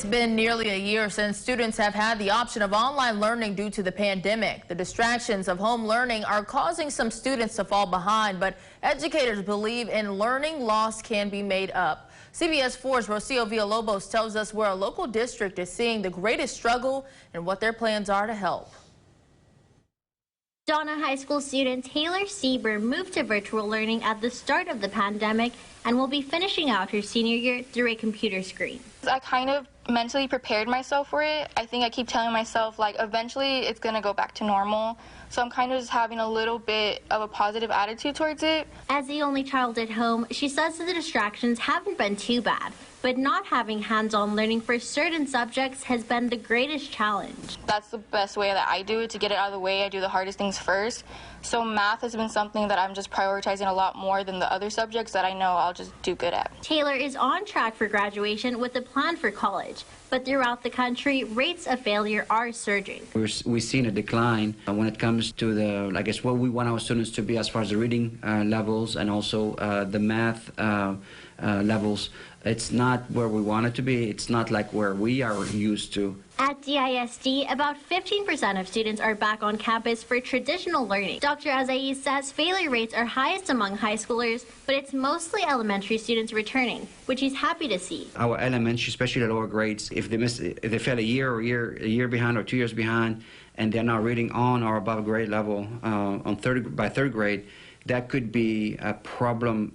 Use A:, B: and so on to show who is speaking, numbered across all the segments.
A: It's been nearly a year since students have had the option of online learning due to the pandemic. The distractions of home learning are causing some students to fall behind, but educators believe in learning loss can be made up. CBS 4's Rocio Villalobos tells us where a local district is seeing the greatest struggle and what their plans are to help.
B: Donna High School student Taylor Sieber moved to virtual learning at the start of the pandemic and will be finishing out her senior year through a computer screen.
C: I kind of mentally prepared myself for it. I think I keep telling myself, like, eventually it's going to go back to normal. So I'm kind of just having a little bit of a positive attitude towards it.
B: As the only child at home, she says that the distractions haven't been too bad, but not having hands-on learning for certain subjects has been the greatest challenge.
C: That's the best way that I do it, to get it out of the way. I do the hardest things first. So math has been something that I'm just prioritizing a lot more than the other subjects that I know I'll just do good at.
B: Taylor is on track for graduation with a plan for college, but throughout the country, rates of failure are surging.
D: We've seen a decline when it comes to the, I guess, what we want our students to be as far as the reading levels and also the math levels. It's not where we want it to be. It's not like where we are used to.
B: At DISD, about 15% of students are back on campus for traditional learning. Dr. Azaiz says failure rates are highest among high schoolers, but it's mostly elementary students returning, which he's happy to see.
D: Our elementary, especially the lower grades, if they fell a year behind or 2 years behind, and they're not reading on or above grade level by third grade, that could be a problem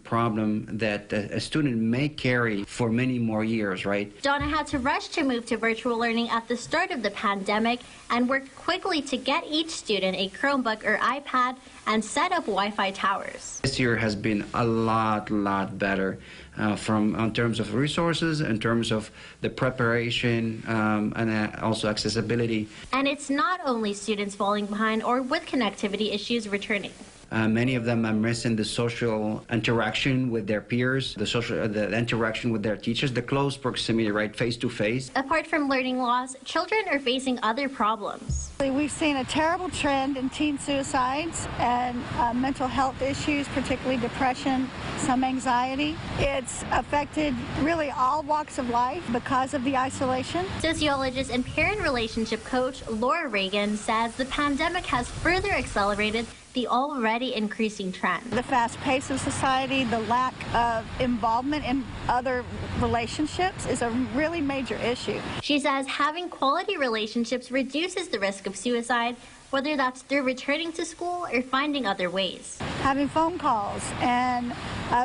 D: that a student may carry for many more years, right?
B: Donna had to rush to move to virtual learning at the start of the pandemic and worked quickly to get each student a Chromebook or iPad and set up Wi-Fi towers.
D: This year has been a lot better in terms of resources, in terms of the preparation, and also accessibility.
B: And it's not only students falling behind or with connectivity issues returning.
D: Many of them are missing the social interaction with their peers, the interaction with their teachers, the close proximity, right, face to face.
B: Apart from learning loss, children are facing other problems.
E: We've seen a terrible trend in teen suicides and mental health issues, particularly depression, some anxiety. It's affected really all walks of life because of the isolation.
B: Sociologist and parent relationship coach Laura Reagan says the pandemic has further accelerated the already increasing trend.
E: The fast pace of society, the lack of involvement in other relationships is a really major issue.
B: She says having quality relationships reduces the risk of suicide, whether that's through returning to school or finding other ways.
E: Having phone calls and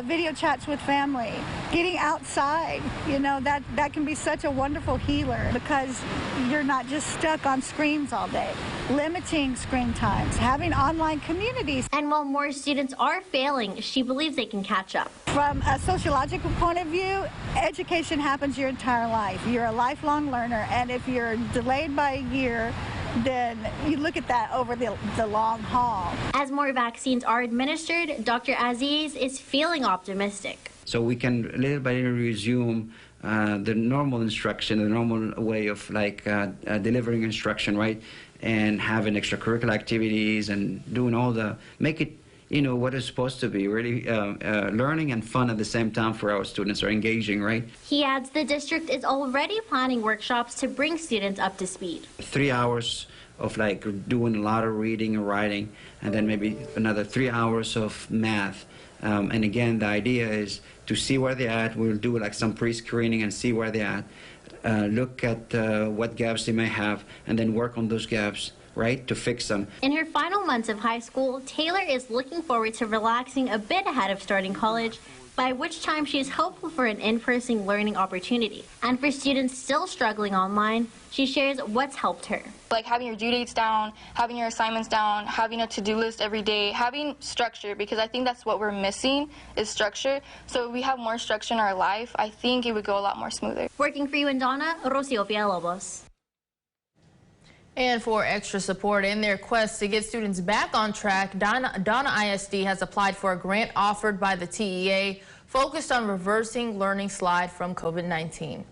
E: video chats with family, getting outside, you know, that can be such a wonderful healer because you're not just stuck on screens all day. Limiting screen times, having online communities.
B: And while more students are failing, she believes they can catch up.
E: From a sociological point of view, education happens your entire life. You're a lifelong learner, and if you're delayed by a year, then you look at that over the long haul.
B: As more vaccines are administered, Dr. Aziz is feeling optimistic.
D: So we can little by little resume the normal instruction, the normal way of delivering instruction, right? And having extracurricular activities and doing make it, you know, what it's supposed to be, really learning and fun at the same time for our students, or engaging, right?
B: He adds the district is already planning workshops to bring students up to speed.
D: 3 hours of doing a lot of reading and writing, and then maybe another 3 hours of math. And again, the idea is to see where they're at. We'll do some pre-screening and see where they're at. Look at what gaps they may have, and then work on those gaps, right, to fix them.
B: In her final months of high school, Taylor is looking forward to relaxing a bit ahead of starting college, by which time she is hopeful for an in-person learning opportunity. And for students still struggling online, she shares what's helped her.
C: Like having your due dates down, having your assignments down, having a to-do list every day, having structure, because I think that's what we're missing is structure. So if we have more structure in our life, I think it would go a lot more smoother.
B: Working for you and Donna, Rocio Villalobos.
A: And for extra support in their quest to get students back on track, Donna ISD has applied for a grant offered by the TEA focused on reversing learning slide from COVID-19.